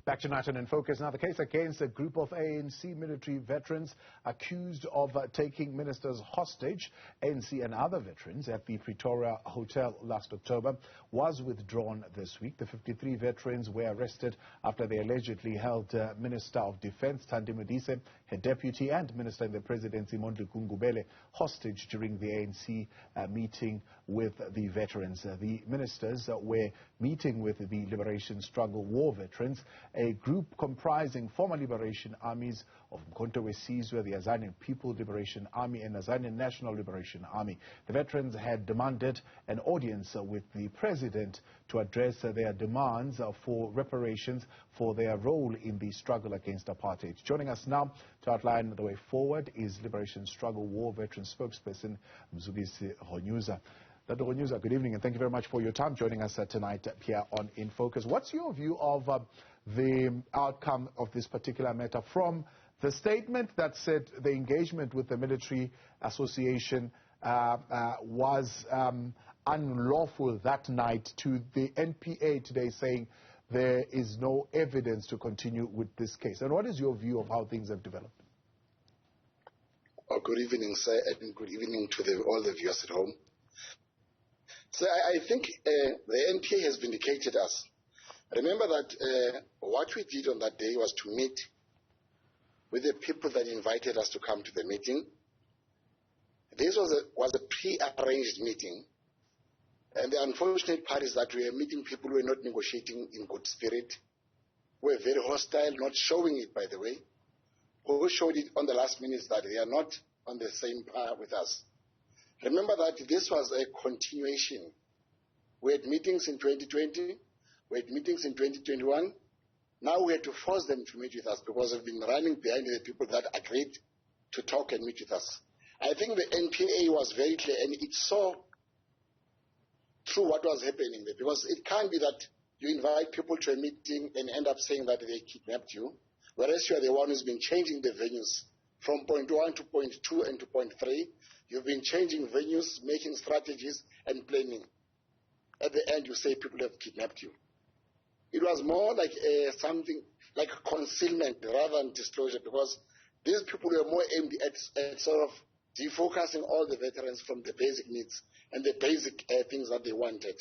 Back tonight and in focus now, the case against a group of ANC military veterans accused of taking ministers hostage. ANC and other veterans at the Pretoria hotel last October was withdrawn this week. The 53 veterans were arrested after they allegedly held Minister of Defence Thandi Modise, her deputy and Minister in the Presidency Mondli Gungubele hostage during the ANC meeting with the veterans. The ministers were meeting with the Liberation Struggle War veterans, a group comprising former liberation armies of Mkhonto Wesizwe, the Azanian People Liberation Army and Azanian National Liberation Army. The veterans had demanded an audience with the president to address their demands for reparations for their role in the struggle against apartheid. Joining us now to outline the way forward is Liberation Struggle War veteran spokesperson Mzukisi Ronyuza. Dr. Ronyuza, good evening and thank you very much for your time joining us tonight here on In Focus. What's your view of the outcome of this particular matter, from the statement that said the engagement with the military association was unlawful that night, to the NPA today saying there is no evidence to continue with this case? And what is your view of how things have developed? Oh, good evening, sir, and good evening to all the viewers at home. So I think the NPA has vindicated us. Remember that what we did on that day was to meet with the people that invited us to come to the meeting. This was a pre-arranged meeting, and the unfortunate part is that we were meeting people who were not negotiating in good spirit, who were very hostile, not showing it, by the way, who showed it on the last minute that they are not on the same par with us. Remember that this was a continuation. We had meetings in 2020, we had meetings in 2021. Now we had to force them to meet with us because we've been running behind the people that agreed to talk and meet with us. I think the NPA was very clear, and it saw through what was happening there, because it can't be that you invite people to a meeting and end up saying that they kidnapped you, whereas you are the one who's been changing the venues from point 1 to point 2 and to point 3. You've been changing venues, making strategies and planning. At the end, you say people have kidnapped you. It was more like something like concealment rather than disclosure, because these people were more aimed at sort of defocusing all the veterans from the basic needs and the basic things that they wanted.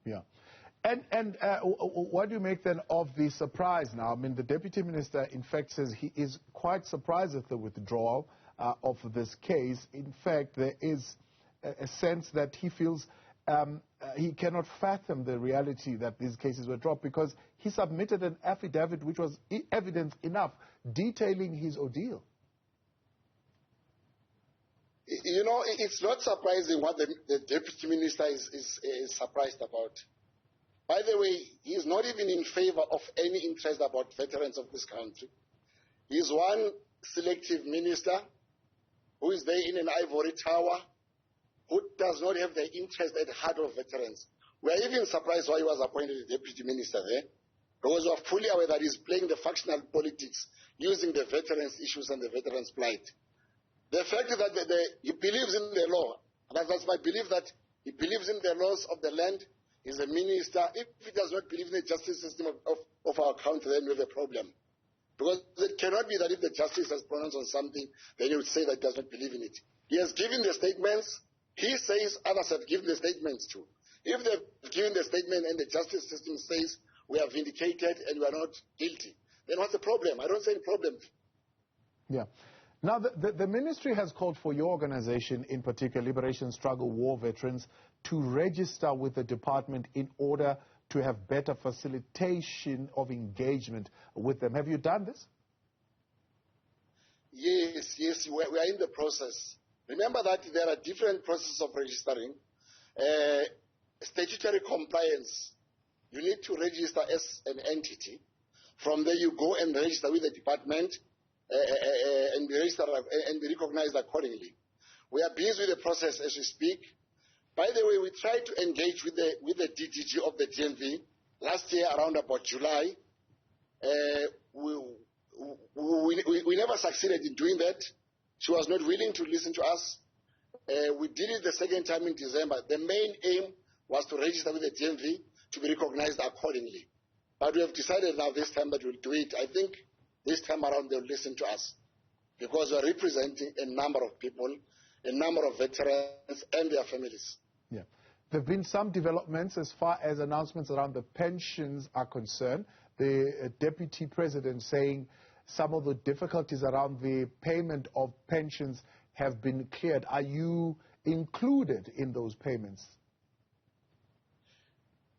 Yeah. And what do you make then of the surprise now? I mean, the Deputy Minister, in fact, says he is quite surprised at the withdrawal of this case. In fact, there is a sense that he feels he cannot fathom the reality that these cases were dropped, because he submitted an affidavit which was evidence enough detailing his ordeal. You know, it's not surprising what the Deputy Minister is surprised about. By the way, he is not even in favor of any interest about veterans of this country. He is one selective minister who is there in an ivory tower, who does not have the interest at heart of veterans. We are even surprised why he was appointed a deputy minister there, because we are fully aware that he's playing the factional politics using the veterans' issues and the veterans' plight. The fact is that he believes in the law, and that's my belief, that he believes in the laws of the land. He's a minister. If he does not believe in the justice system of our country, then we have a problem. Because it cannot be that if the justice has pronounced on something, then he would say that he does not believe in it. He has given the statements. He says others have given the statements too. If they've given the statement and the justice system says we are vindicated and we are not guilty, then what's the problem? I don't see any problem. Yeah. Now, the ministry has called for your organization, in particular, Liberation Struggle War Veterans, to register with the department in order to have better facilitation of engagement with them. Have you done this? Yes, we are in the process. Remember that there are different processes of registering. Statutory compliance, you need to register as an entity. From there you go and register with the department and be registered and be recognized accordingly. We are busy with the process as we speak. By the way, we tried to engage with the DDG of the DMV last year around about July. We never succeeded in doing that. She was not willing to listen to us. We did it the second time in December. The main aim was to register with the DMV to be recognized accordingly. But we have decided now this time that we'll do it. I think this time around they'll listen to us because we're representing a number of people, a number of veterans and their families. Yeah. There have been some developments as far as announcements around the pensions are concerned. The Deputy President saying some of the difficulties around the payment of pensions have been cleared. Are you included in those payments?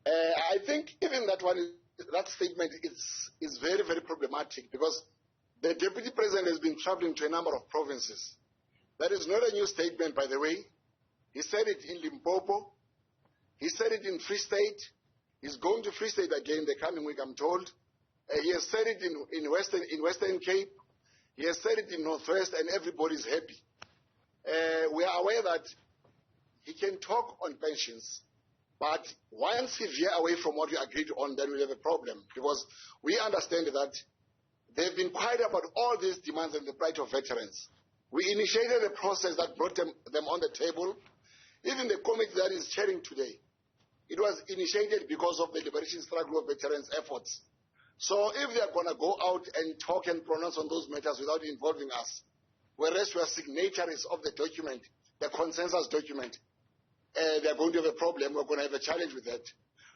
I think even that statement is very, very problematic because the Deputy President has been traveling to a number of provinces. That is not a new statement, by the way. He said it in Limpopo. He said it in Free State. He's going to Free State again the coming week, I'm told. He has said it in Western Cape. He has said it in Northwest, and everybody's happy. We are aware that he can talk on pensions, but once he veer away from what we agreed on, then we'll have a problem, because we understand that they've been quiet about all these demands and the plight of veterans. We initiated a process that brought them on the table. Even the committee that is chairing today, it was initiated because of the liberation struggle of veterans' efforts. So if they are going to go out and talk and pronounce on those matters without involving us, whereas we are signatories of the document, the consensus document, they are going to have a problem. We're going to have a challenge with that.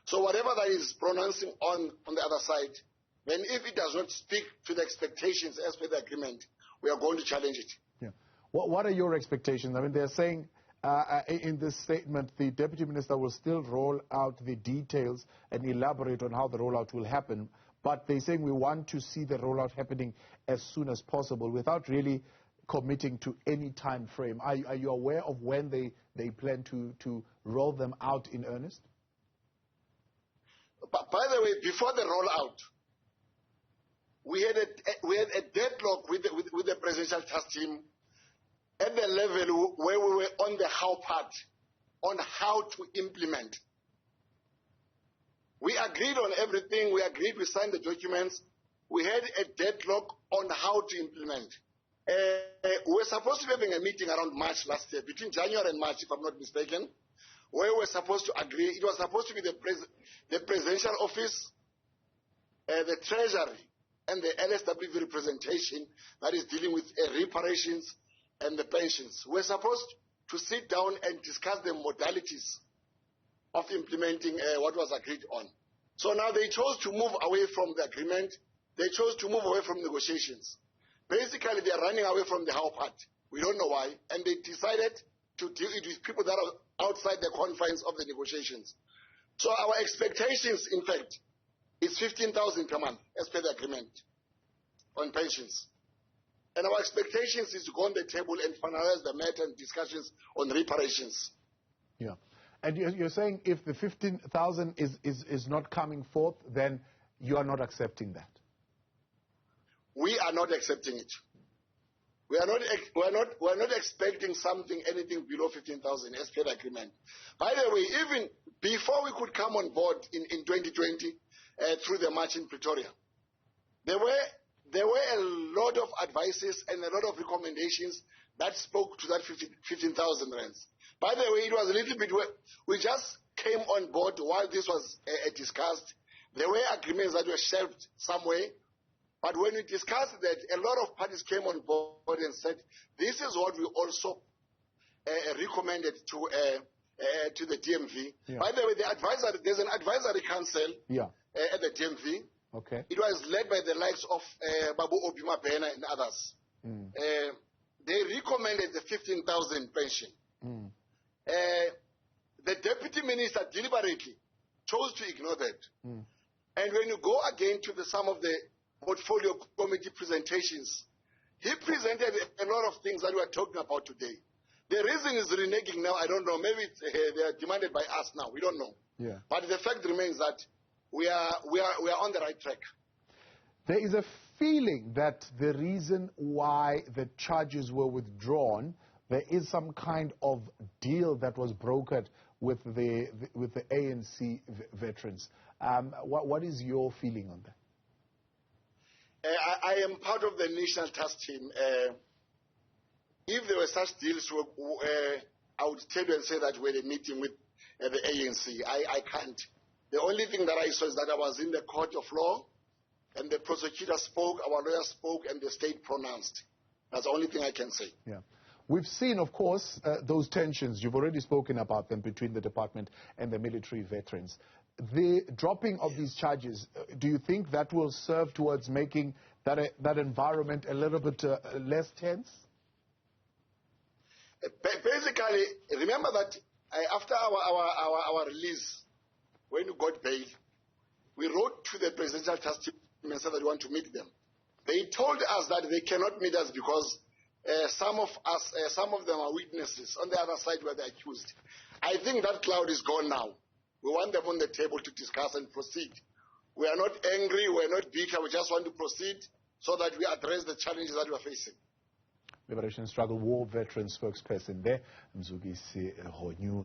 So whatever that is pronouncing on the other side, then if it does not speak to the expectations as per the agreement, we are going to challenge it. Yeah. What are your expectations? I mean, they're saying in this statement, the Deputy Minister will still roll out the details and elaborate on how the rollout will happen. But they're saying we want to see the rollout happening as soon as possible without really committing to any time frame. Are you aware of when they plan to roll them out in earnest? But by the way, before the rollout, we had a deadlock with the presidential task team at the level where we were on the how part, on how to implement. We agreed on everything. We agreed, we signed the documents. We had a deadlock on how to implement. We were supposed to be having a meeting around March last year, between January and March, if I'm not mistaken, where we were supposed to agree. It was supposed to be the presidential office, the treasury, and the LSWV representation that is dealing with reparations and the pensions. We're supposed to sit down and discuss the modalities of implementing what was agreed on. So now they chose to move away from the agreement. They chose to move away from negotiations. Basically, they are running away from the how part. We don't know why. And they decided to deal with people that are outside the confines of the negotiations. So our expectations, in fact, is 15,000 per month, as per the agreement, on pensions. And our expectations is to go on the table and finalize the matter and discussions on reparations. Yeah. And you're saying if the 15,000 is not coming forth, then you are not accepting that? We are not accepting it. We are not expecting anything below 15,000 as per the agreement. By the way, even before we could come on board in 2020 through the march in Pretoria, there were a lot of advices and a lot of recommendations that spoke to that 15,000 rands. By the way, it was a little bit, we just came on board while this was discussed. There were agreements that were shelved somewhere, but when we discussed that, a lot of parties came on board and said, this is what we also recommended to the DMV. Yeah. By the way, there's an advisory council at the DMV. Okay. It was led by the likes of Babu Obima Bena and others. They recommended the 15,000 pension. The deputy minister deliberately chose to ignore that. And when you go again to some of the portfolio committee presentations, he presented a lot of things that we are talking about today. The reason is reneging now, I don't know. Maybe they are demanded by us now. We don't know. Yeah. But the fact remains that we are on the right track. There is a feeling that the reason why the charges were withdrawn, there is some kind of deal that was brokered with the ANC veterans. What is your feeling on that? I am part of the national task team. If there were such deals, I would tell you and say that we had a meeting with the ANC. I can't. The only thing that I saw is that I was in the court of law, and the prosecutor spoke, our lawyer spoke, and the state pronounced. That's the only thing I can say. Yeah. We've seen, of course, those tensions. You've already spoken about them between the department and the military veterans. The dropping of these charges, do you think that will serve towards making that environment a little bit less tense? Basically, remember that after our release, when we got bail, we wrote to the presidential trustee and said that we want to meet them. They told us that they cannot meet us because some of them are witnesses on the other side where they're accused. I think that cloud is gone now. We want them on the table to discuss and proceed. We are not angry, we are not bitter, we just want to proceed so that we address the challenges that we are facing. Liberation Struggle War Veterans spokesperson there, Mzukisi Ronyuza.